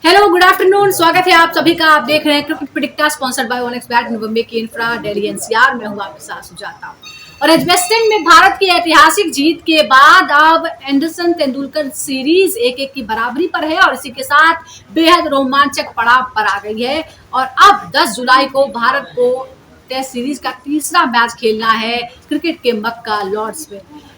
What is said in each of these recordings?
Hello, good afternoon. स्वागत है आप सभी का। आप देख रहे हैं cricket predictor sponsored by ओनेक्स bat Mumbai की इंफ्रा दिल्ली एनसीआर। मैं हूं आपके साथ सुजाता। और एजबेस्टन में भारत की ऐतिहासिक जीत के बाद अब एंडरसन तेंदुलकर सीरीज 1-1 की बराबरी पर है और इसी के साथ बेहद रोमांचक पड़ाव पर आ गई है। और अब 10 जुलाई को भारत को टेस्ट सीरीज का तीसरा मैच खेलना है क्रिकेट के मक्का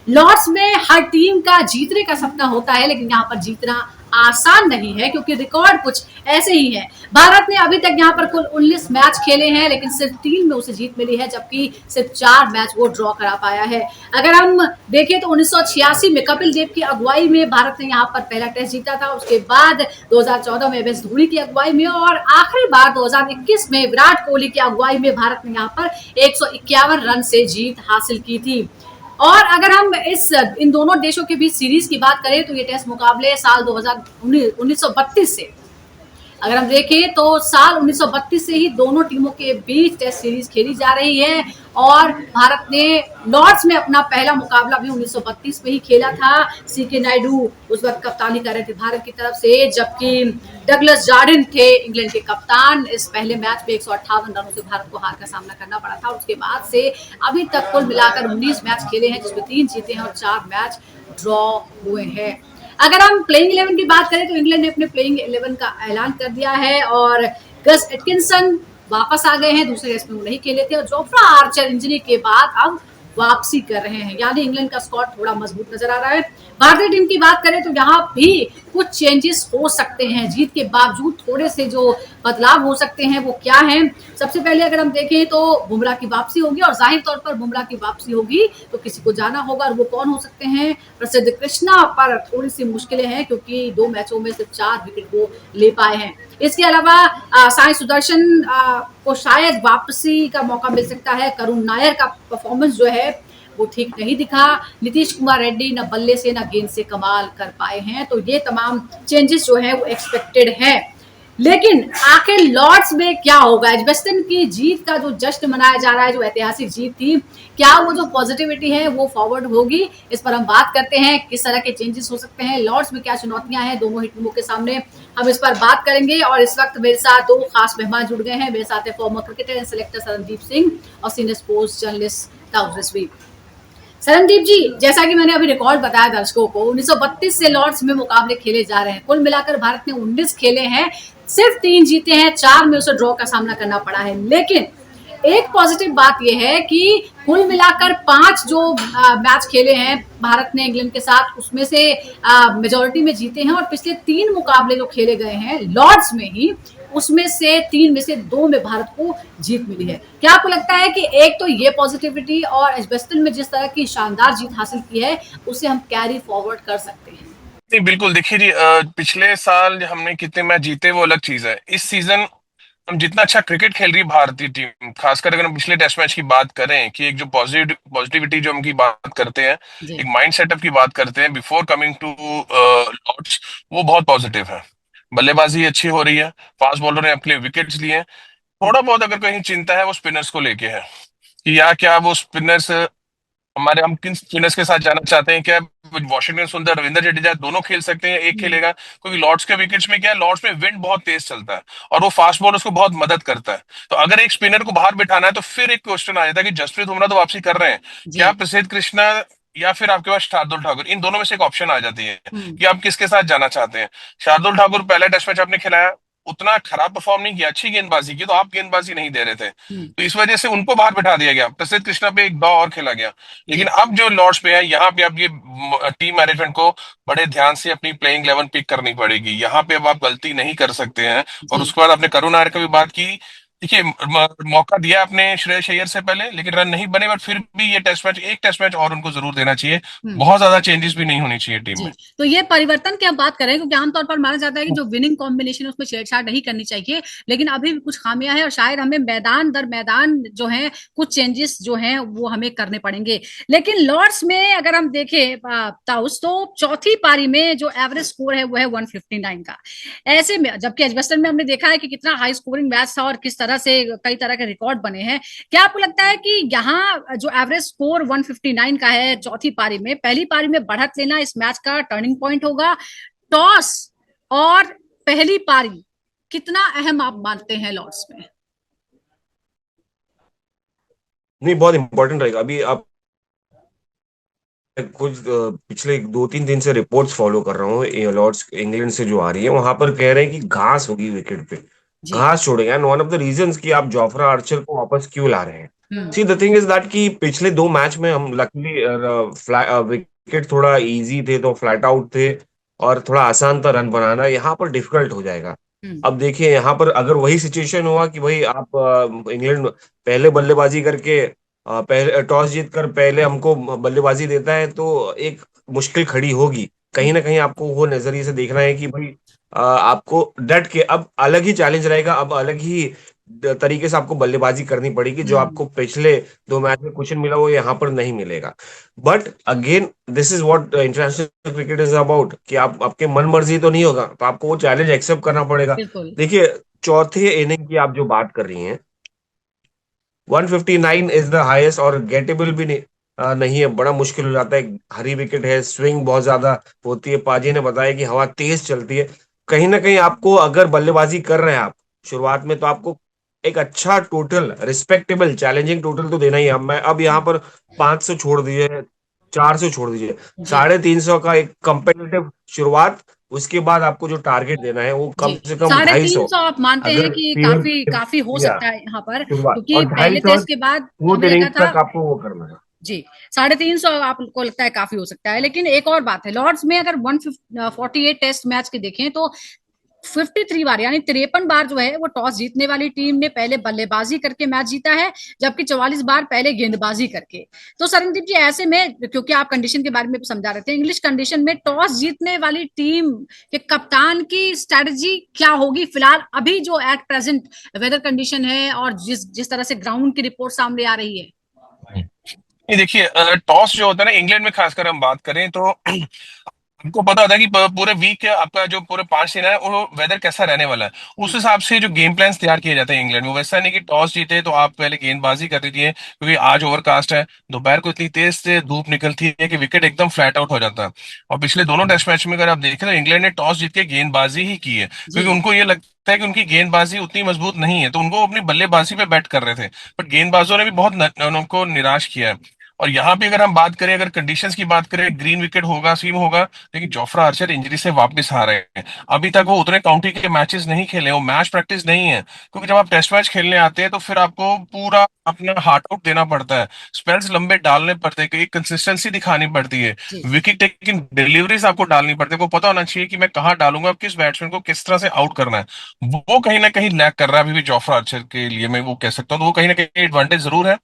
लॉर्ड्स में हर टीम का जीतने का सपना होता है, लेकिन यहाँ पर जीतना आसान नहीं है क्योंकि रिकॉर्ड कुछ ऐसे ही है। भारत ने अभी तक यहाँ पर कुल 19 मैच खेले हैं, लेकिन सिर्फ 3 में उसे जीत मिली है, जबकि सिर्फ 4 मैच वो ड्रॉ करा पाया है। अगर हम देखें तो 1986 में कपिल देव की अगुवाई में भारत ने यहाँ पर पहला टेस्ट जीता था। उसके बाद 2014 में एमएस धोनी की अगुवाई में और आखिरी बार 2021 में विराट कोहली की अगुवाई में भारत ने यहाँ पर 151 रन से जीत हासिल की थी। और अगर हम इन दोनों देशों के बीच सीरीज की बात करें तो ये टेस्ट मुकाबले साल 1932 से, अगर हम देखें तो साल 1932 से ही दोनों टीमों के बीच टेस्ट सीरीज खेली जा रही है। और भारत ने लॉर्ड्स में अपना पहला मुकाबला भी 1932 में ही खेला था। सीके नायडू उस वक्त कप्तानी कर रहे थे भारत की तरफ से, जबकि डगलस जार्डिन थे इंग्लैंड के कप्तान। इस पहले मैच में 158 रनों से भारत को हार का सामना करना पड़ा था। उसके बाद से अभी तक कुल मिलाकर 19 मैच खेले हैं, जिसमें 3 जीते हैं और 4 मैच ड्रॉ हुए हैं। अगर हम प्लेइंग 11 की बात करें तो इंग्लैंड ने अपने प्लेइंग 11 का ऐलान कर दिया है और गस एटकिंसन वापस आ गए हैं। दूसरे टेस्ट में वो नहीं खेले थे और जोफ्रा आर्चर इंजरी के बाद अब वापसी कर रहे हैं, यानी इंग्लैंड का स्क्वाड थोड़ा मजबूत नजर आ रहा है। भारतीय टीम की बात करें तो यहाँ भी कुछ चेंजेस हो सकते हैं। जीत के बावजूद थोड़े से जो बदलाव हो सकते हैं वो क्या है। सबसे पहले अगर हम देखें तो बुमराह की वापसी होगी और जाहिर तौर पर बुमराह की वापसी होगी तो किसी को जाना होगा और वो कौन हो सकते हैं। प्रसिद्ध कृष्णा पर थोड़ी सी मुश्किलें हैं क्योंकि 2 मैचों में सिर्फ 4 विकेट वो ले पाए हैं। इसके अलावा साई सुदर्शन को शायद वापसी का मौका मिल सकता है। करुण नायर का परफॉर्मेंस जो है वो ठीक नहीं दिखा। नीतीश कुमार रेड्डी न बल्ले से न गेंद से कमाल कर पाए हैं। तो ये तमाम चेंजेस जो है वो एक्सपेक्टेड है। लेकिन आखिर लॉर्ड्स में क्या होगा। एजबेस्टन की जीत का जो जश्न मनाया जा रहा है, जो ऐतिहासिक जीत थी, क्या वो जो पॉजिटिविटी है वो फॉरवर्ड होगी। इस पर हम बात करते हैं किस तरह के चेंजेस हो सकते हैं, लॉर्ड्स में क्या चुनौतियां हैं दोनों ही टीमों के सामने, हम इस पर बात करेंगे। और इस वक्त मेरे साथ 2 खास मेहमान जुड़ गए हैं। मेरे साथ है farmer cricketer and selector Sarandeep Singh और सीनियर स्पोर्ट्स जर्नलिस्ट ताउजस्वी। सरनदीप जी, जैसा कि मैंने अभी रिकॉर्ड बताया दर्शकों को, 1932 से लॉर्ड्स में मुकाबले खेले जा रहे हैं। कुल मिलाकर भारत ने 19 खेले हैं, सिर्फ 3 जीते हैं, 4 में उसे ड्रॉ का सामना करना पड़ा है। लेकिन एक पॉजिटिव बात यह है कि कुल मिलाकर 5 जो मैच खेले हैं भारत ने इंग्लैंड के साथ, उसमें से मेजोरिटी में जीते हैं और पिछले 3 मुकाबले जो खेले गए हैं लॉर्ड्स में ही, उसमें से 3 में से 2 में भारत को जीत मिली है। क्या आपको लगता है कि एक तो ये पॉजिटिविटी और एजबेस्टन में जिस तरह की शानदार जीत हासिल की है उसे हम कैरी फॉरवर्ड कर सकते हैं? नहीं, बिल्कुल। देखिए जी, पिछले साल हमने कितने मैच जीते वो अलग चीज है। इस सीजन हम जितना अच्छा क्रिकेट खेल रही है भारतीय टीम, खासकर अगर हम पिछले टेस्ट मैच की बात करें कि एक जो पॉजिटिविटी जो हम की बात करते हैं, एक माइंड सेटअप की बात करते हैं बिफोर कमिंग टू लॉर्ड्स, वो बहुत पॉजिटिव है। बल्लेबाजी अच्छी हो रही है, फास्ट बॉलर ने अपने विकेट्स लिए हैं। थोड़ा बहुत अगर कहीं चिंता है वो स्पिनर्स को लेके है कि या क्या वो स्पिनर्स हमारे, हम किन स्पिनर्स के साथ जाना चाहते हैं। क्या वॉशिंगटन सुंदर, रविंद्र जडेजा दोनों खेल सकते हैं, एक खेलेगा? क्योंकि लॉर्ड्स के विकेट्स में क्या है, लॉर्ड्स में विंड बहुत तेज चलता है और वो फास्ट बॉलर्स को बहुत मदद करता है। तो अगर एक स्पिनर को बाहर बिठाना है तो फिर एक क्वेश्चन आ जाता है कि जसप्रीत बुमराह तो वापसी कर रहे हैं, क्या प्रसिद्ध कृष्णा या फिर आपके पास शार्दुल ठाकुर, इन दोनों में से एक ऑप्शन आ जाती है कि आप किसके साथ जाना चाहते हैं। शार्दुल ठाकुर पहला टेस्ट मैच आपने खिलाया, उतना खराब परफॉर्म नहीं किया, अच्छी गेंदबाजी की, तो आप गेंदबाजी नहीं दे रहे थे, तो इस वजह से उनको बाहर बिठा दिया गया। प्रसिद्ध कृष्णा पे एक दाव और खेला गया। लेकिन अब जो लॉर्ड्स पे है, यहाँ पे आप ये टीम मैनेजमेंट को बड़े ध्यान से अपनी प्लेइंग 11 पिक करनी पड़ेगी। यहाँ पे अब आप गलती नहीं कर सकते हैं। और उसके बाद आपने करुण नायर का भी बात की। देखिए, मौका दिया आपने श्रेयस अय्यर से पहले, लेकिन रन नहीं बने, बट फिर भी ये एक टेस्ट मैच और उनको जरूर देना चाहिए। बहुत ज्यादा चेंजेस भी नहीं होनी चाहिए टीम में। तो ये परिवर्तन की हम बात करें क्योंकि आमतौर पर माना जाता है कि जो विनिंग कॉम्बिनेशन है उसमें छेड़छाड़ नहीं करनी चाहिए, लेकिन अभी भी कुछ खामियां हैं और शायद हमें मैदान दर मैदान जो है कुछ चेंजेस जो हैं वो हमें करने पड़ेंगे। लेकिन लॉर्ड्स में अगर हम देखें ताउस, तो चौथी पारी में जो एवरेज स्कोर है वो है 159 का। ऐसे में जबकि एजबेस्टन में हमने देखा है कि कितना हाई स्कोरिंग मैच था और किस तरह से कई तरह के रिकॉर्ड बने हैं। क्या आपको लगता है कि यहाँ जो एवरेज स्कोर 159 का है चौथी पारी में, पहली पारी में बढ़त लेना इस मैच का टर्निंग पॉइंट होगा? टॉस और पहली पारी कितना अहम आप मानते हैं लॉर्ड्स में? नहीं, बहुत इंपॉर्टेंट रहेगा। अभी आप कुछ पिछले 2-3 दिन से रिपोर्ट्स फॉलो कर रहा हूँ, लॉर्ड्स इंग्लैंड से जो आ रही है, वहां पर कह रहे हैं कि घास होगी विकेट पे, जी। घास छोड़ेंगे। And one of the reasons कि आप जोफ्रा आर्चर को वापस क्यों ला रहे हैं, hmm. See the thing is that कि पिछले 2 मैच में हम लकीली विकेट थोड़ा इजी थे, तो फ्लैट आउट थे और थोड़ा आसान था रन बनाना, यहाँ पर डिफिकल्ट हो जाएगा। हम्म। अब देखिए यहाँ पर अगर वही सिचुएशन हुआ कि भाई आप इंग्लैंड पहले बल्लेबाजी करके पहले टॉस जीत कर पहले हमको बल्लेबाजी देता है, तो एक मुश्किल खड़ी होगी। कहीं ना कहीं आपको वो नजरिए से देखना है कि भाई आपको डट के अब अलग ही चैलेंज रहेगा, अब अलग ही तरीके से आपको बल्लेबाजी करनी पड़ेगी। जो हम्म। आपको पिछले 2 मैच में क्वेश्चन मिला वो यहाँ पर नहीं मिलेगा। But again this is what international cricket is about, कि आप आपके मन मर्जी तो नहीं होगा, तो आपको वो चैलेंज एक्सेप्ट करना पड़ेगा। बिल्कुल। देखिए, चौथे इनिंग की आप जो बात कर रही हैं, 159 इज द हाईएस्ट, और गेटेबल भी नहीं, नहीं है, बड़ा मुश्किल हो जाता है। हरी विकेट है, स्विंग बहुत ज्यादा होती है, पाजी ने बताया कि हवा तेज चलती है। कहीं ना कहीं आपको अगर बल्लेबाजी कर रहे हैं आप शुरुआत में, तो आपको एक अच्छा टोटल, रिस्पेक्टेबल चैलेंजिंग टोटल तो देना ही है। मैं अब यहाँ पर 500 छोड़ दीजिए, 400 छोड़ दीजिए, जी। 350 का एक कंपेटिटिव शुरुआत, उसके बाद आपको जो टारगेट देना है वो जी। कम से कम साढ़े तीन 250। सौ आप मानते हैं अगर कि फेवर, काफी काफी हो या सकता है यहाँ पर, शुरुआत, क्योंकि और ढाई पहले सौ टेस्ट के बाद फोर्थ हमने देखा इनिंग्स था। तक आपको वो करना है। जी। 350 आपको लगता है काफी हो सकता है, लेकिन एक और बात है, लॉर्ड्स में अगर 148 टेस्ट मैच के देखें तो 53 बार यानी 53 बार जो है वो टॉस जीतने वाली टीम ने पहले बल्लेबाजी करके मैच जीता है, जबकि 44 बार पहले गेंदबाजी करके। तो सरनदीप जी, ऐसे में क्योंकि आप कंडीशन के बारे में समझा रहे थे, इंग्लिश कंडीशन में टॉस जीतने वाली टीम के कप्तान की स्ट्रेटजी क्या होगी फिलहाल, अभी जो एट प्रेजेंट वेदर कंडीशन है और जिस जिस तरह से ग्राउंड की रिपोर्ट सामने आ रही है? ये देखिए, टॉस जो होता है ना इंग्लैंड में, खासकर हम बात करें तो आपको पता होता है कि पूरे वीक आपका जो पूरे 5 दिन है वो वेदर कैसा रहने वाला है। उस हिसाब से जो गेम प्लान्स तैयार किए जाते हैं इंग्लैंड में, वैसा नहीं कि टॉस जीते तो आप पहले गेंदबाजी कर दीजिए, क्योंकि आज ओवरकास्ट है, दोपहर को इतनी तेज से धूप निकलती है कि विकेट एकदम फ्लैट आउट हो जाता है। और पिछले दोनों टेस्ट मैच में अगर आप देखें तो इंग्लैंड ने टॉस जीत के गेंदबाजी ही की है, जी। क्योंकि उनको ये लगता है कि उनकी गेंदबाजी उतनी मजबूत नहीं है, तो उनको अपनी बल्लेबाजी पे बैट कर रहे थे। बट गेंदबाजों ने भी बहुत उनको निराश किया है। और यहाँ पे अगर हम बात करें, अगर कंडीशंस की बात करें, ग्रीन विकेट होगा, स्विम होगा, लेकिन जोफ्रा आर्चर इंजरी से वापस आ रहे हैं। अभी तक वो उतने काउंटी के मैचेस नहीं खेले, वो मैच प्रैक्टिस नहीं है, क्योंकि जब आप टेस्ट मैच खेलने आते हैं तो फिर आपको पूरा अपना हार्ट आउट देना पड़ता है, स्पेल्स लंबे डालने पड़ते हैं, एक कंसिस्टेंसी दिखानी पड़ती है, जी। विकेट टेकिंग डिलीवरीज आपको डालनी पड़ती है, वो पता होना चाहिए कि मैं कहाँ डालूंगा, किस बैट्समैन को किस तरह से आउट करना है। वो कहीं ना कहीं लैक कर रहा है अभी भी जोफ्रा आर्चर के लिए, मैं वो कह सकता हूँ। तो वो कहीं ना कहीं एडवांटेज जरूर है,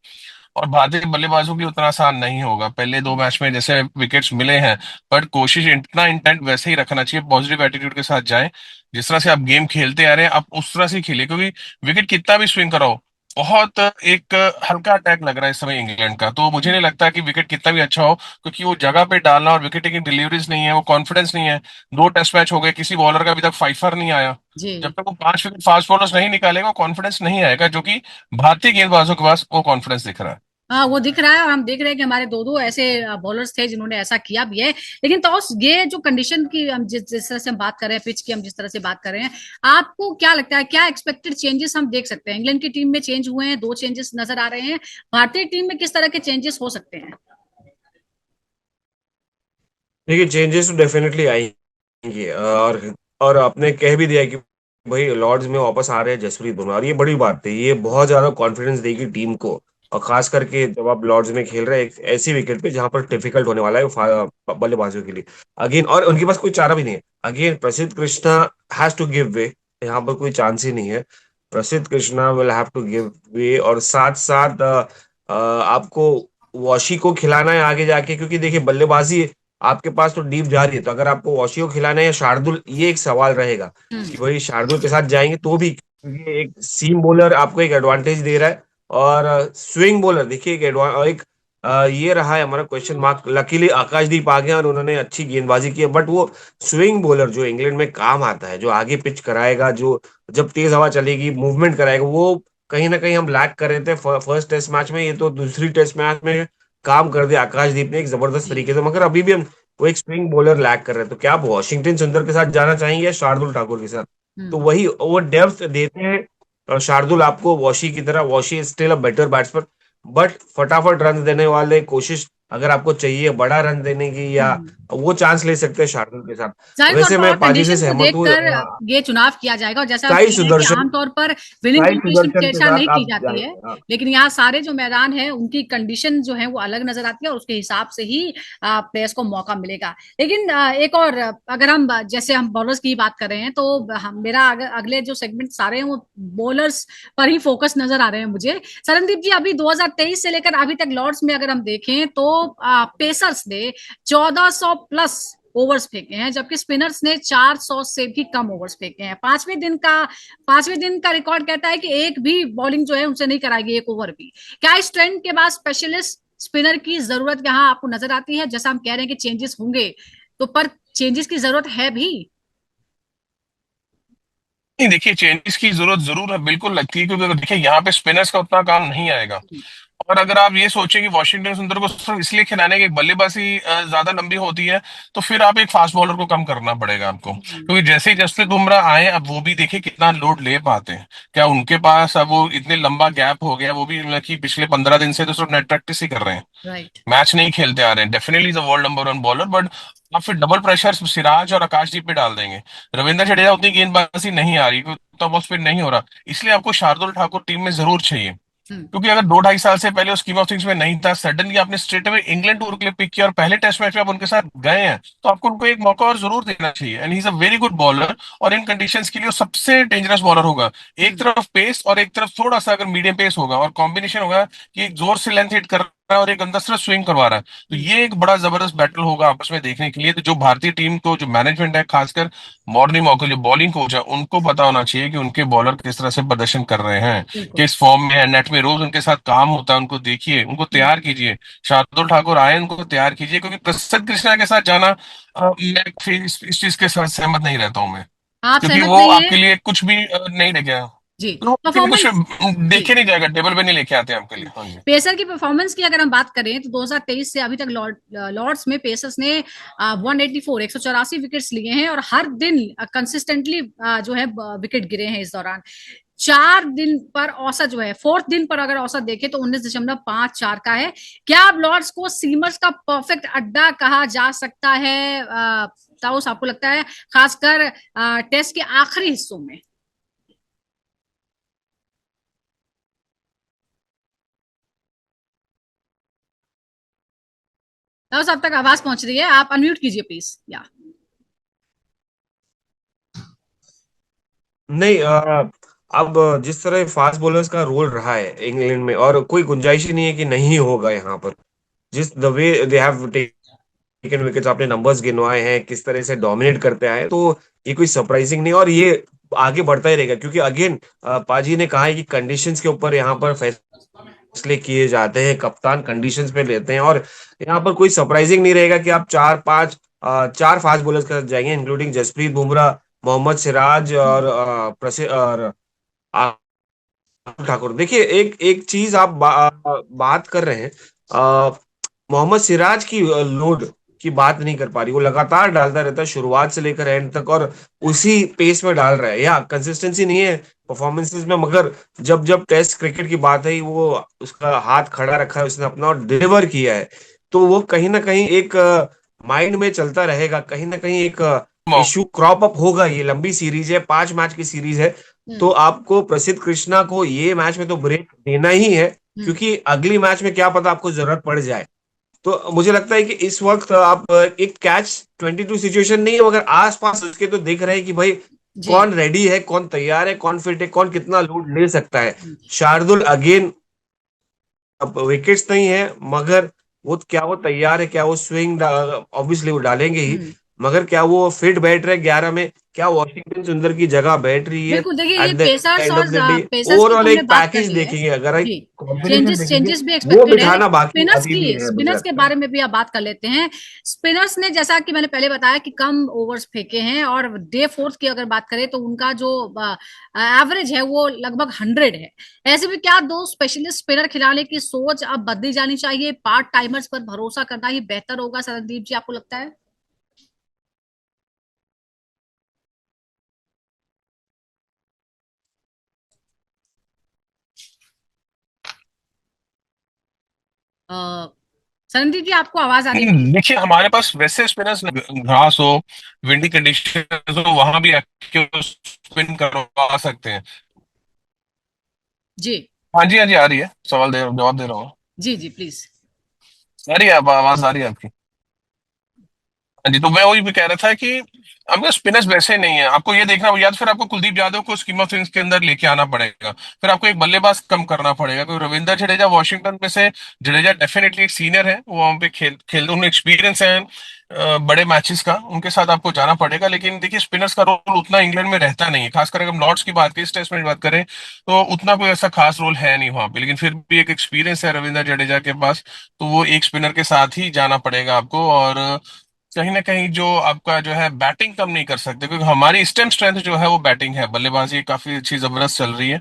और भारतीय बल्लेबाजों की उतना आसान नहीं होगा। पहले 2 मैच में जैसे विकेट्स मिले हैं, पर कोशिश इतना इंटेंट वैसे ही रखना चाहिए, पॉजिटिव एटीट्यूड के साथ जाएं। जिस तरह से आप गेम खेलते आ रहे हैं आप उस तरह से ही खेलिए, क्योंकि विकेट कितना भी स्विंग कराओ, बहुत एक हल्का अटैक लग रहा है इस समय इंग्लैंड का। तो मुझे नहीं लगता कि विकेट कितना भी अच्छा हो, क्योंकि वो जगह पे डालना और विकेट टेकिंग डिलीवरीज नहीं है, वो कॉन्फिडेंस नहीं है। 2 टेस्ट मैच हो गए, किसी बॉलर का अभी तक फाइफर नहीं आया। जब जी। तक वो 5 विकेट फास्ट बॉलर्स नहीं निकालेगा, कॉन्फिडेंस नहीं आएगा, जो कि भारतीय गेंदबाजों के पास वो कॉन्फिडेंस दिख रहा है। हाँ, वो दिख रहा है और हम देख रहे हैं कि हमारे दो दो ऐसे बॉलर्स थे जिन्होंने ऐसा किया भी है। लेकिन तो ये जो कंडीशन की हम जिस तरह से हम बात कर रहे हैं, पिच की हम जिस तरह से बात कर रहे हैं, आपको क्या लगता है, क्या एक्सपेक्टेड चेंजेस हम देख सकते हैं? इंग्लैंड की टीम में चेंज हुए हैं, 2 चेंजेस नजर आ रहे हैं, भारतीय टीम में किस तरह के चेंजेस हो सकते हैं? देखिए, चेंजेस तो डेफिनेटली आएंगे, और आपने कह भी दिया कि भाई लॉर्ड्स में वापस आ रहे हैं जसप्रीत बुमराह, और ये बड़ी बात है, ये बहुत ज्यादा कॉन्फिडेंस देगी टीम को। और खास करके जब आप लॉर्ड्स में खेल रहे हैं एक ऐसी विकेट पे जहां पर डिफिकल्ट होने वाला है बल्लेबाजों के लिए, अगेन, और उनके पास कोई चारा भी नहीं है। Again Prasidh Krishna has to give way, यहाँ पर कोई चांस ही नहीं है। Prasidh Krishna will have to give way, और साथ साथ आपको वॉशी को खिलाना है आगे जाके, क्योंकि देखिए बल्लेबाजी आपके पास तो डीप जा रही है, तो अगर आपको वॉशी को खिलाना है या शार्दुल, ये एक सवाल रहेगा हम्म। कि भाई शार्दुल के साथ जाएंगे तो भी, क्योंकि एक सीम बॉलर आपको एक एडवांटेज दे रहा है, और स्विंग बॉलर देखिए ये रहा है हमारा क्वेश्चन मार्क। लकीली आकाशदीप आ गया और उन्होंने अच्छी गेंदबाजी की है, बट वो स्विंग बॉलर जो इंग्लैंड में काम आता है, जो आगे पिच कराएगा, जो जब तेज हवा चलेगी मूवमेंट कराएगा, वो कहीं ना कहीं हम लैक कर रहे थे फर्स्ट टेस्ट मैच में। ये तो दूसरी टेस्ट मैच में काम कर दिया आकाशदीप ने एक जबरदस्त जी। तरीके से, मगर अभी भी हम वो एक स्विंग बॉलर लैक कर रहे हैं। तो क्या आप वॉशिंगटन सुंदर के साथ जाना चाहेंगे या शार्दुल ठाकुर के साथ? तो वही वो डेप्थ देते हैं। शार्दुल आपको वॉशी की तरह, washi is still a better batsman, but फटाफट रन देने वाले कोशिश अगर आपको चाहिए बड़ा रन देने की, या हम्म। वो चांस ले सकते हैं शार्दुल के साथ। जाहिर तौर वैसे पर और मैं पाजी से कंडीशन को सहमत हूँ। देखकर ये चुनाव किया जाएगा, और जैसा हम साई कह रहे हैं कि सुदर्शन, आमतौर पर विनिंग साई कंडीशन की सुदर्शन के चर्चा नहीं साथ की आप जाती है, जाएंगे। हाँ। लेकिन यहाँ सारे जो मैदान है उनकी कंडीशन जो है वो अलग नजर आती है, और उसके हिसाब से ही प्लेयर्स को मौका मिलेगा। लेकिन एक और अगर हम जैसे हम बॉलर्स की बात कर रहे हैं, तो मेरा अगले जो सेगमेंट सारे हैं वो बॉलर्स पर ही फोकस नजर आ रहे हैं मुझे। सरनदीप जी, अभी 2023 से लेकर अभी तक लॉर्ड्स में अगर हम देखें तो पेसर्स ने 1400 प्लस ओवर्स फेंके हैं, जबकि स्पिनर्स ने 400 से भी कम ओवर्स फेंके हैं। पांचवें दिन का रिकॉर्ड कहता है कि एक भी बॉलिंग जो है उनसे नहीं कराएगी, एक ओवर भी। क्या इस ट्रेंड के बाद स्पेशलिस्ट स्पिनर की जरूरत यहाँ आपको नजर आती है? जैसा हम कह रहे हैं कि चेंजेस होंगे, तो पर चेंजेस की जरूरत है भी? नहीं, देखिए चेंजेस की जरूरत जरूर है, बिल्कुल लगती है, क्योंकि अगर देखिए यहाँ पे स्पिनर्स का उतना काम नहीं आएगा। और अगर आप ये सोचें कि वॉशिंगटन सुंदर को सिर्फ इसलिए खिलाने की बल्लेबाजी ज्यादा लंबी होती है, तो फिर आप एक फास्ट बॉलर को कम करना पड़ेगा आपको, क्योंकि जैसे ही जसप्रीत बुमराह आए, अब वो भी देखिए कितना लोड ले पाते हैं। क्या उनके पास अब वो इतने लंबा गैप हो गया, वो भी मतलब कि पिछले 15 दिन से तो सिर्फ नेट प्रैक्टिस ही कर रहे हैं, राइट। मैच नहीं खेलते आ रहे हैं। Definitely the world number one bowler, but आप फिर डबल प्रेशर सिराज और आकाशदीप पे डाल देंगे। रविंद्र जडेजा उतनी गेंदबाजी नहीं आ रही, उतना बॉल स्पिन नहीं हो रहा, इसलिए आपको शार्दुल ठाकुर टीम में जरूर चाहिए। क्योंकि अगर 2-2.5 साल से पहले उस स्कीम ऑफ थिंग्स में नहीं था, सडनली आपने स्ट्रेट अवे इंग्लैंड टूर के लिए पिक किया और पहले टेस्ट मैच में आप उनके साथ गए हैं, तो आपको उनको एक मौका और जरूर देना चाहिए। And he is a very good bowler, और इन कंडीशंस के लिए वो सबसे डेंजरस बॉलर होगा। एक तरफ पेस और एक तरफ थोड़ा सा अगर मीडियम पेस होगा, और कॉम्बिनेशन होगा कि एक जोर से लेंथ हिट कर रहा है और एक अंदर से स्विंग करवा रहा है, तो ये एक बड़ा जबरदस्त बैटल होगा आपस में देखने के लिए। तो जो भारतीय टीम को जो मैनेजमेंट है, खासकर मॉर्निंग मौके जो बॉलिंग कोच है, उनको पता होना चाहिए कि उनके बॉलर किस तरह से प्रदर्शन कर रहे हैं, बिल्कुल। किस फॉर्म में है। नेट में रोज उनके साथ काम होता है, उनको देखिए, उनको तैयार कीजिए। शार्दुल ठाकुर आए, उनको तैयार कीजिए, क्योंकि प्रसिद्ध कृष्णा के साथ जाना, मैं फिर इस चीज के साथ सहमत नहीं रहता हूँ मैं, आप क्योंकि सहमत वो नहीं है? आपके लिए कुछ भी नहीं लेके आया। जी। तो आपके लिए कुछ परफॉर्मेंस। जी। देखे नहीं जाएगा, टेबल पे नहीं लेके आते आपके लिए। हाँ जी। पेसर की परफॉर्मेंस की अगर हम बात करें तो 2023 से अभी तक लॉर्ड्स में पेसर्स ने 184 184 विकेट्स लिए हैं, और हर दिन कंसिस्टेंटली जो है विकेट गिरे हैं इस दौरान। 4 दिन पर औसत जो है, फोर्थ दिन पर अगर औसत देखें तो 19.54 का है। क्या अब लॉर्ड्स को सीमर्स का परफेक्ट अड्डा कहा जा सकता है, ताउस, आपको लगता है, खासकर टेस्ट के आखिरी हिस्सों में? ताउस, अब तक आवाज पहुंच रही है, आप अनम्यूट कीजिए प्लीज, या। नहीं, अब जिस तरह फास्ट बॉलर्स का रोल रहा है इंग्लैंड में, और कोई गुंजाइश ही नहीं है कि नहीं होगा यहाँ पर। जिस the way they have taken wickets, आपने नंबर्स गिनवाए हैं, किस तरह से डोमिनेट करते आए, तो ये कोई सरप्राइजिंग नहीं, और ये आगे बढ़ता ही रहेगा। क्योंकि अगेन पाजी ने कहा है कि कंडीशंस के ऊपर यहाँ पर फैसले किए जाते हैं, कप्तान कंडीशंस पे लेते हैं, और यहाँ पर कोई सरप्राइजिंग नहीं रहेगा कि आप चार फास्ट बॉलर्स के साथ जाएंगे, इंक्लूडिंग जसप्रीत बुमराह, मोहम्मद सिराज और ठाकुर। देखिए, एक एक चीज आप बात कर रहे हैं, मोहम्मद सिराज की लोड की बात नहीं कर पा रही। वो लगातार डालता रहता है शुरुआत से लेकर एंड तक, और उसी पेस में डाल रहा है। या कंसिस्टेंसी नहीं है परफॉर्मेंसेस में, मगर जब जब टेस्ट क्रिकेट की बात है, वो उसका हाथ खड़ा रखा है उसने अपना और डिलीवर किया है। तो वो कहीं ना कहीं एक माइंड में चलता रहेगा, कहीं ना कहीं एक इशू क्रॉप अप होगा। ये लंबी सीरीज है, 5 मैच की सीरीज है, तो आपको प्रसिद्ध कृष्णा को ये मैच में तो ब्रेक देना ही है, क्योंकि अगली मैच में क्या पता आपको जरूरत पड़ जाए। तो मुझे लगता है कि इस वक्त आप एक कैच 22 सिचुएशन नहीं है, मगर आसपास उसके तो देख रहे हैं कि भाई जी। कौन रेडी है, कौन तैयार है, कौन फिट है, कौन कितना लोड ले सकता है। शार्दुल अगेन, अब विकेट्स नहीं है, मगर वो क्या वो तैयार है, क्या वो स्विंग, ऑब्वियसली वो डालेंगे ही, मगर क्या वो फिट बैठ रहे 11 में, क्या वॉशिंगटन सुंदर की जगह बैठ रही है। बिल्कुल, देखिए, ये at the pacers end of और द डे पेसर्स की तो ओवरऑल हमने एक बात कर पैकेज ली है। देखेंगे, अगर एक जी। कॉम्बिनेशन चेंजेस देखेंगे, चेंजेस भी वो एक्सपेक्टेड है, बिठाना लेकिन बाकी स्पिनर्स अभी की भी है, मुझे स्पिनर्स के लगता है। बारे में भी आप बात कर लेते हैं। स्पिनर्स ने, जैसा कि मैंने पहले बताया, कि कम ओवर्स फेंके हैं, और डे फोर्थ की अगर बात करें तो उनका जो एवरेज है वो लगभग 100 है। ऐसे में क्या दो स्पेशलिस्ट स्पिनर खिलाने की सोच अब बदली जानी चाहिए? पार्ट टाइमर्स पर भरोसा करना ही बेहतर होगा, सरदीप जी, आपको लगता है? सरणदीप जी, आपको आवाज आ रही है मेरी? देखिए हमारे पास वैसे स्पिनर्स, घास हो, विंडी कंडीशन हो, वहां भी स्पिन करवा सकते हैं। जी हाँ जी, हाँ जी, आ रही है, जवाब दे रहा हूँ। जी जी, प्लीज। आ रही है, आवाज आ रही है आपकी? हाँ जी, तो मैं वही भी कह रहा था कि आपके स्पिनर्स वैसे नहीं है, आपको ये देखना, या तो फिर आपको कुलदीप यादव को स्कीम ऑफ थिंग्स के अंदर लेके आना पड़ेगा, फिर आपको एक बल्लेबाज कम करना पड़ेगा, क्योंकि रविंद्र जडेजा वॉशिंगटन में से, जडेजा डेफिनेटली एक सीनियर है, वो वहाँ पे खेल उन्हें एक्सपीरियंस है बड़े मैचेस का, उनके साथ आपको जाना पड़ेगा। लेकिन देखिए स्पिनर्स का रोल उतना इंग्लैंड में रहता नहीं है, खासकर अगर हम लॉर्ड्स की बात करें, इस टेस्ट में बात करें, तो उतना कोई ऐसा खास रोल है नहीं वहां पे, लेकिन फिर भी एक एक्सपीरियंस है रविंद्र जडेजा के पास, तो वो एक स्पिनर के साथ ही जाना पड़ेगा आपको। और कहीं ना कहीं जो आपका जो है बैटिंग कम नहीं कर सकते, क्योंकि हमारी स्टेम स्ट्रेंथ जो है वो बैटिंग है, बल्लेबाजी काफी अच्छी जबरदस्त चल रही है।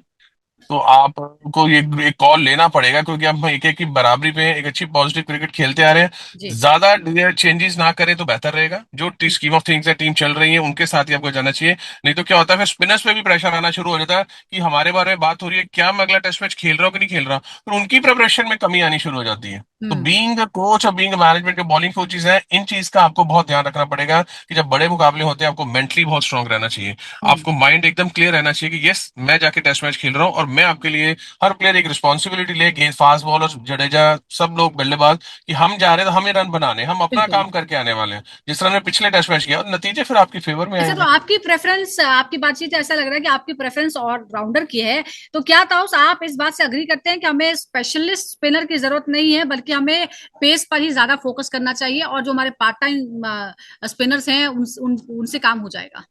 तो आपको ये एक कॉल लेना पड़ेगा, क्योंकि हम एक एक की बराबरी पे एक अच्छी पॉजिटिव क्रिकेट खेलते आ रहे हैं। जी। ज्यादा चेंजेस ना करें तो बेहतर रहेगा, जो स्कीम ऑफ थिंग्स है टीम चल रही है उनके साथ ही आपको जाना चाहिए। नहीं तो क्या होता है, फिर स्पिनर्स पे भी प्रेशर आना शुरू हो जाता है कि हमारे बारे में बात हो रही है, क्या मैं अगला टेस्ट मैच खेल रहा हूँ कि नहीं खेल रहा, फिर उनकी प्रिपरेशन में कमी आनी शुरू हो जाती है। तो हम्म बीइंग अ कोच और बीइंग मैनेजमेंट, जो बॉलिंग कोचेज हैं, इन चीज का आपको बहुत ध्यान रखना पड़ेगा कि जब बड़े मुकाबले होते हैं आपको मेंटली बहुत स्ट्रांग रहना चाहिए। हम्म। आपको माइंड एकदम क्लियर रहना चाहिए कि यस, मैं जाके टेस्ट मैच खेल रहा हूँ और मैं आपके लिए, हर प्लेयर एक रिस्पॉन्सिबिलिटी ले, गेंद फास्ट बॉलर जडेजा, सब लोग बल्लेबाज, कि हम जा रहे हैं तो हमें रन बनाने, हम अपना बिल्कुल। काम करके आने वाले हैं, जिस तरह हमने पिछले टेस्ट मैच किया, और नतीजे फिर आपकी फेवर में अच्छा, तो आएंगे। आपकी प्रेफरेंस, आपकी बातचीत से ऐसा लग रहा है कि आपकी प्रेफरेंस और राउंडर की है। तो क्या ताउस आप इस बात से अग्री करते हैं कि हमें स्पेशलिस्ट स्पिनर की जरूरत नहीं है, बल्कि हमें पेस पर ही ज्यादा फोकस करना चाहिए, और जो हमारे पार्ट टाइम स्पिनर्स हैं उनसे काम हो जाएगा?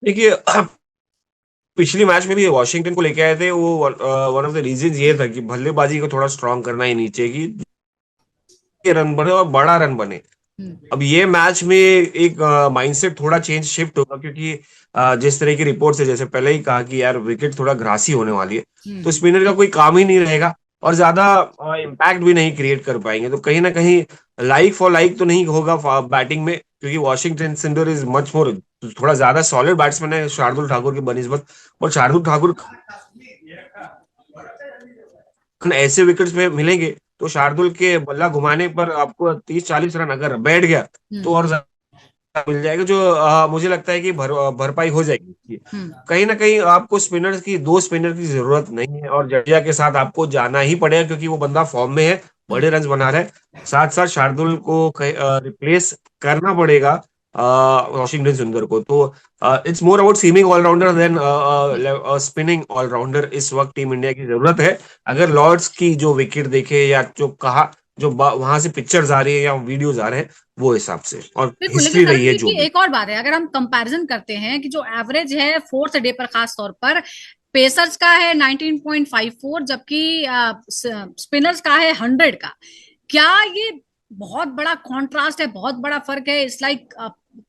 देखिए, पिछले मैच में भी वॉशिंगटन को लेके आए थे वो। वन ऑफ द रीजन ये था कि बल्लेबाजी को थोड़ा स्ट्रांग करना है नीचे की, रन बने और बड़ा रन बने। हम्म अब ये मैच में एक माइंडसेट थोड़ा चेंज शिफ्ट होगा, क्योंकि जिस तरह की रिपोर्ट है, जैसे पहले ही कहा कि यार विकेट थोड़ा ग्रासी होने वाली है, तो हम्म स्पिनर का कोई काम ही नहीं रहेगा और ज्यादा इम्पैक्ट भी नहीं क्रिएट कर पाएंगे। तो कहीं ना कहीं लाइक फॉर लाइक तो नहीं होगा बैटिंग में, क्योंकि वॉशिंगटन सुंदर इज मच मोर, थोड़ा ज्यादा सॉलिड बैट्समैन है शार्दुल ठाकुर की बनिस्बत। और शार्दुल ठाकुर ऐसे विकेट्स में मिलेंगे तो शार्दुल के बल्ला घुमाने पर आपको 30-40 रन अगर बैठ गया तो हम्म और मिल जाएगा, जो मुझे लगता है कि भरपाई हो जाएगी इसकी। हम्म कहीं ना कहीं आपको स्पिनर्स की, दो स्पिनर की जरूरत नहीं है, और जडेजा के साथ आपको जाना ही पड़ेगा, क्योंकि वो बंदा फॉर्म में है, हम्म बड़े रन बना रहा है। साथ साथ शार्दुल को रिप्लेस करना पड़ेगा वॉशिंगटन सुंदर को। तो it's more about seaming allrounder than spinning allrounder इस वक्त टीम इंडिया की जरूरत है। अगर लॉर्ड्स की जो विकेट देखे, या जो कहा, जो वहां से पिक्चर्स आ रही है या वीडियोज आ रहे हैं, वो हिसाब से, और बिल्कुल। लेकिन हिस्ट्री रही है सरणदीप जो जी, भी। एक और बात है, अगर हम कंपैरिजन करते हैं कि जो एवरेज है फोर्थ डे पर, खास तौर पर पेसर्स का है 19.54, जबकि स्पिनर्स का है 100 का। क्या ये बहुत बड़ा कॉन्ट्रास्ट है, बहुत बड़ा फर्क है? इट्स लाइक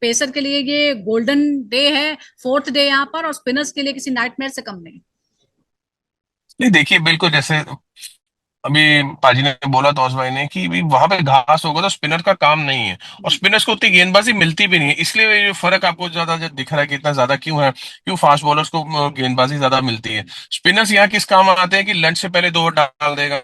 पेसर के लिए ये गोल्डन डे है, फोर्थ डे यहाँ पर, और स्पिनर्स के लिए किसी नाइटमेयर से कम नहीं। नहीं देखिए, बिल्कुल जैसे अभी पाजी ने बोला, तौस भाई ने, कि भी वहां पे घास होगा तो स्पिनर का काम नहीं है, और स्पिनर्स को उतनी गेंदबाजी मिलती भी नहीं है, इसलिए ये फर्क आपको ज्यादा जो दिख रहा है कि इतना ज्यादा क्यों है, क्यों फास्ट बॉलर्स को गेंदबाजी ज्यादा मिलती है। स्पिनर्स यहाँ किस काम आते हैं कि लंच से पहले 2 ओवर डाल देगा,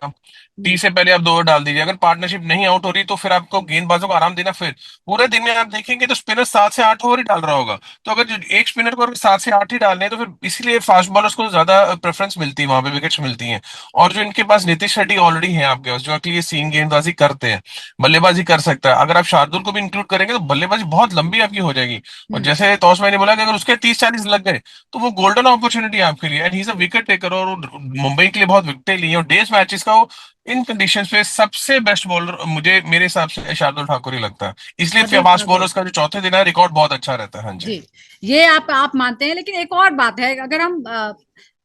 टी हम्म से पहले आप 2 ओवर डाल दीजिए, अगर पार्टनरशिप नहीं आउट हो रही तो फिर आपको गेंदबाजों को आराम देना, फिर पूरे दिन में आप देखेंगे तो स्पिनर 7 से 8 ओवर ही डाल रहा होगा। तो अगर जो एक स्पिनर को अगर 7 से 8 ही डालने हैं, तो फिर इसलिए फास्ट बॉलर्स को ज्यादा प्रेफरेंस मिलती है, वहां पे विकेट्स मिलती हैं। और जो इनके पास नीतीश रेड्डी ऑलरेडी है आपके पास, जो कि ये सीम गेंदबाजी करते हैं, बल्लेबाजी कर सकता है, अगर आप शार्दुल को भी इंक्लूड करेंगे तो बल्लेबाजी बहुत लंबी आपकी हो जाएगी। और हम्म जैसे तौस भाई ने बोला कि अगर उसके 30-40 लग गए तो वो गोल्डन अपॉर्चुनिटी है आपके लिए, and he is a wicket taker, और मुंबई के लिए बहुत विकेटें ली हैं, और डेज मैचेस का वो इन कंडीशंस पे सबसे बेस्ट बॉलर मुझे, मेरे हिसाब से शार्दुल ठाकुर ही लगता है, इसलिए शार्दुल फास्ट ठाकुर। बॉलर्स का जो चौथे दिन है रिकॉर्ड बहुत अच्छा रहता है। हाँ जी। जी, ये आप मानते हैं। लेकिन एक और बात है, अगर हम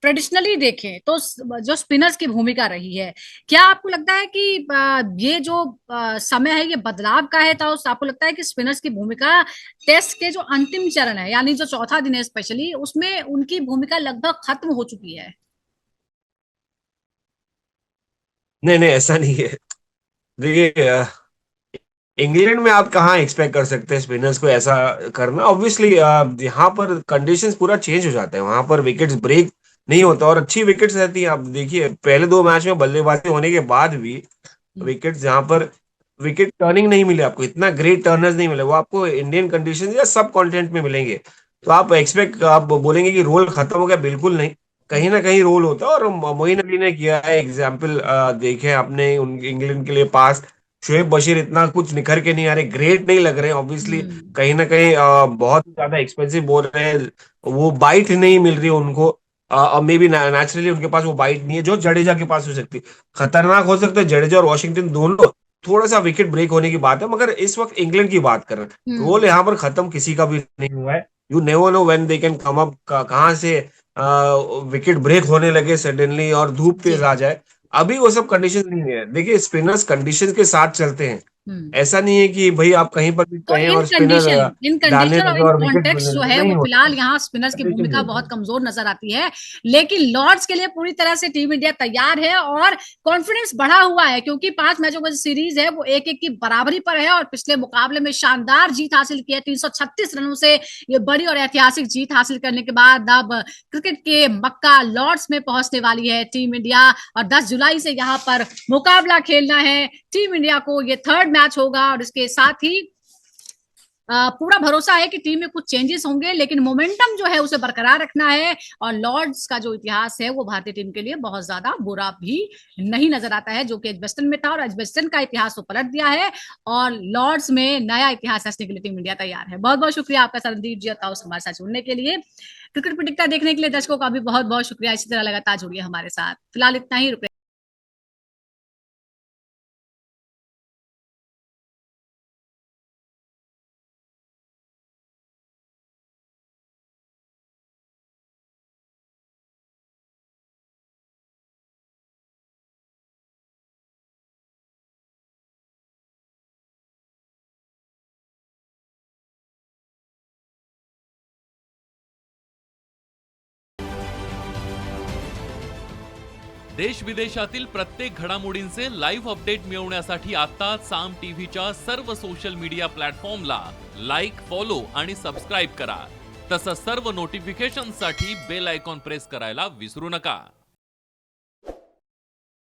ट्रेडिशनली देखें तो जो स्पिनर्स की भूमिका रही है, क्या आपको लगता है कि ये जो समय है ये बदलाव का है? तो आपको लगता है कि स्पिनर्स की भूमिका टेस्ट के जो अंतिम चरण है, यानी जो चौथा दिन है स्पेशली, उसमें उनकी भूमिका लगभग खत्म हो चुकी है? नहीं नहीं, ऐसा नहीं है। देखिए, इंग्लैंड में आप कहाँ एक्सपेक्ट कर सकते हैं स्पिनर्स को ऐसा करना। ऑब्वियसली यहाँ पर कंडीशंस पूरा चेंज हो जाता है, वहां पर विकेट्स ब्रेक नहीं होता और अच्छी विकेट्स रहती है। आप देखिए पहले 2 मैच में बल्लेबाजी होने के बाद भी विकेट जहां पर विकेट टर्निंग नहीं मिले, आपको इतना ग्रेट टर्नर्स नहीं मिले, वो आपको इंडियन कंडीशन या सब कॉन्टिनेंट में मिलेंगे। तो आप बोलेंगे कि रोल खत्म हो गया, बिल्कुल नहीं, कहीं ना कहीं रोल होता है। और मोइन अली ने किया है एग्जाम्पल, देखे आपने इंग्लैंड के लिए पास। शोएब बशीर इतना कुछ निखर के नहीं आ रहे, ग्रेट नहीं लग रहे ऑब्वियसली, हम्म। कहीं ना कहीं बहुत ज्यादा एक्सपेंसिव बोल रहे हैं, वो बाइट नहीं मिल रही उनको। और मे बी नेचुरली उनके पास वो बाइट नहीं है जो जडेजा के पास हो सकती है। खतरनाक हो सकता है जडेजा और वॉशिंगटन दोनों, थोड़ा सा विकेट ब्रेक होने की बात है, मगर इस वक्त इंग्लैंड की बात कर रहे हैं, रोल हम्म। यहाँ पर खत्म किसी का भी नहीं हुआ है। You never know when they can come up, कहाँ से विकेट ब्रेक होने लगे सडनली और धूप जी। तेज आ जाए। अभी वो सब कंडीशन नहीं है। देखिए स्पिनर्स कंडीशन के साथ चलते हैं, हम्म। ऐसा नहीं है कि भाई आप कहीं पर भी तो कहें और स्पिनर इन डालने कंडीशन और लगे इन और विकेट कॉन्टेक्स्ट मिलने जो लगे, है नहीं वो होता, फिलहाल यहाँ स्पिनर्स की कंडीशन नहीं भूमिका होता। बहुत कमजोर नजर आती है। लेकिन लॉर्ड्स के लिए पूरी तरह से टीम इंडिया तैयार है और कॉन्फिडेंस बढ़ा हुआ है, क्योंकि 5 मैचों का सीरीज है वो 1-1 की बराबरी पर है और पिछले मुकाबले में शानदार जीत हासिल की है 336 रनों से। ये बड़ी और ऐतिहासिक जीत हासिल करने के बाद अब क्रिकेट के मक्का लॉर्ड्स में पहुंचने वाली है टीम इंडिया और 10 जुलाई से यहाँ पर मुकाबला खेलना है टीम इंडिया को। ये 3rd मैच होगा और इसके साथ ही पूरा भरोसा है कि टीम में कुछ चेंजेस होंगे, लेकिन मोमेंटम जो है उसे बरकरार रखना है। और लॉर्ड्स का जो इतिहास है वो भारतीय टीम के लिए बहुत ज्यादा बुरा भी नहीं नजर आता है, जो कि एजबेस्टन में था और एजबेस्टन का इतिहास को पलट दिया है और लॉर्ड्स में नया इतिहास रचने के लिए टीम इंडिया तैयार है। बहुत बहुत शुक्रिया आपका संदीप जी और ताउस हमारे साथ जुड़ने के लिए। क्रिकेट पिटिकता देखने के लिए दर्शकों का भी बहुत बहुत शुक्रिया। इसी तरह लगातार जुड़िए हमारे साथ। फिलहाल इतना ही। देश विदेशातील प्रत्येक घडामोडींचे लाईव्ह अपडेट मिळवण्यासाठी आता साम टीव्हीच्या सर्व सोशल मीडिया प्लॅटफॉर्मला लाईक, फॉलो आणि सबस्क्राईब करा। तसंच सर्व नोटिफिकेशनसाठी बेल आयकॉन प्रेस करायला विसरू नका।